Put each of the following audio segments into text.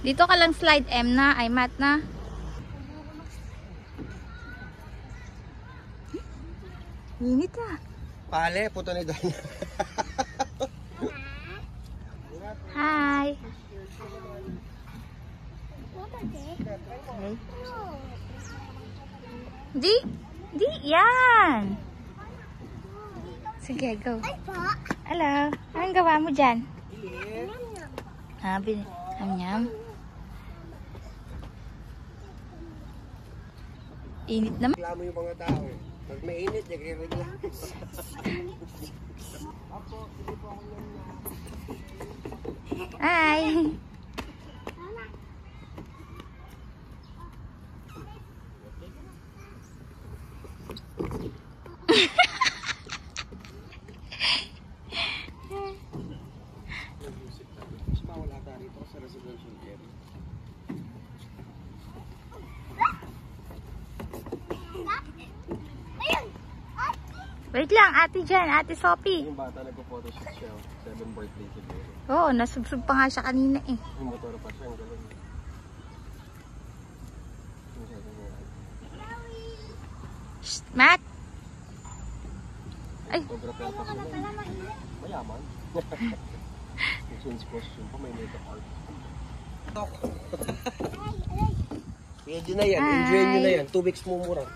Dito ka lang slide M na. Ay, mat na. Init ah. Pale, puto na doon. Hi. Di? Di, yan. Sige, go. Hello. Anong gawa mo dyan? Nyam. Init naman. Reklamo yung mga tao. Pag may init, nagre-reklamo. Hi. Wait lang, ate dyan, ate Sophie. Yung bata nagpo-photoshoot siya. 7 birthday siguro. Oo, nasubsub pa nga siya kanina eh. Yung motor pa siya, ang galing. Shh, Matt! Ay! Photographer pa sila. Mayaman. Yung change costume pa, may makeup art. Pwede na yan, enjoy nyo na yan. 2 weeks mumura.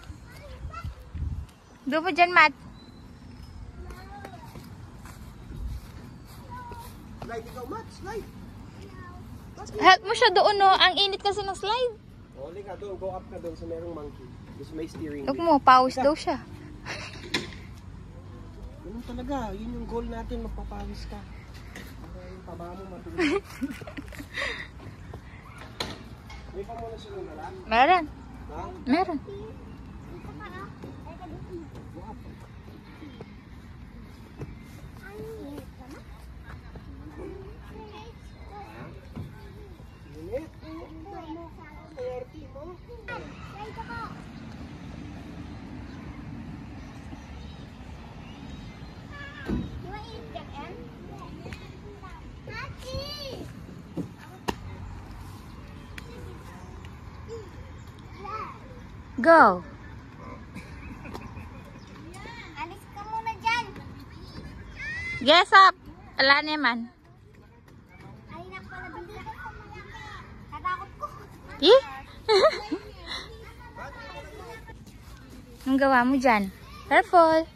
Doon mo dyan, Matt. Slide ikaw, Matt, slide. Help mo siya doon, no? Ang init kasi ng slide. Oli ka doon, go up ka doon sa merong monkey. Gusto may steering Huwag wheel. mo, pawis daw siya. Ganun talaga, yun yung goal natin, magpapawis ka. Para yung taba mo matulog. May pa muna silang gala? Meron. Ha? Meron. Go. Alis ka muna dyan. Guess up. Wala naman. Alinak pala bili. Katakot ko. Eh? Anong gawa mo dyan? Careful.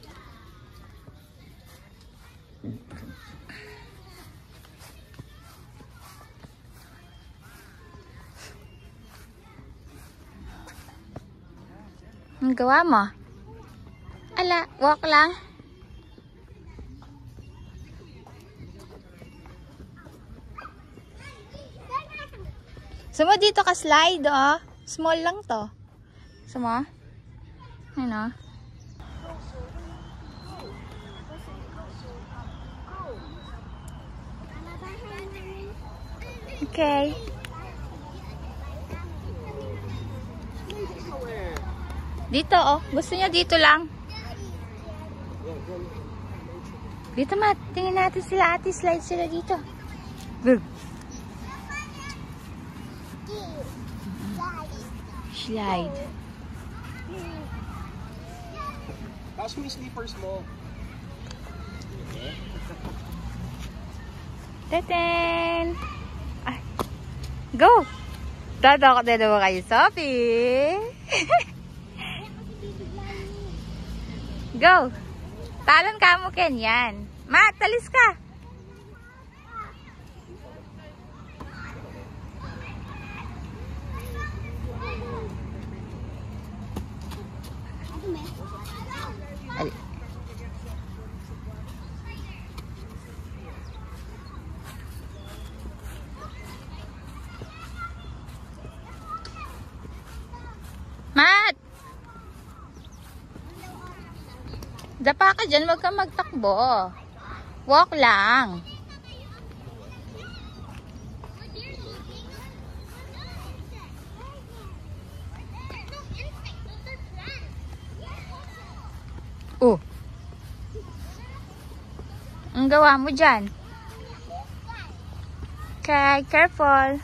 Anong gawa mo? Ala, walk lang. Sumo dito ka slide, oh. Small lang to. Sumo? Ano? Okay. Dito, oh. Gusto niya dito lang. Dito, Matt. Tingnan natin sila, ate. Slide sila dito. Good. Slide. Tapos may slippers mo. Teten! Ay. Go! Dadako din naman kayo, Sophie! Go! Talon ka mo, Ken. Yan. Matt, talis ka! Ay. Matt! Dapa ka dyan, wag kang magtakbo. Walk lang. Oh. Ang gawa mo dyan? Okay, careful.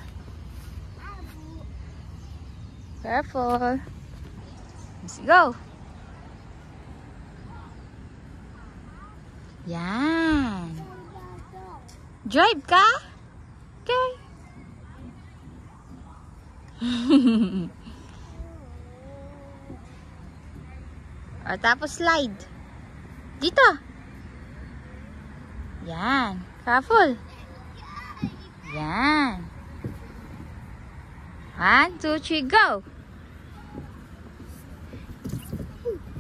Careful. Let's go. Yan. Drive ka? Okay. O, tapos slide. Dito. Yan. Careful. Yan. 1, 2, 3, go!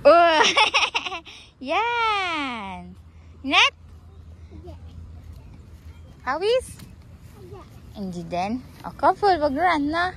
Oh! Yan! Net? Awis? Hindi din. O, careful. Wag run na.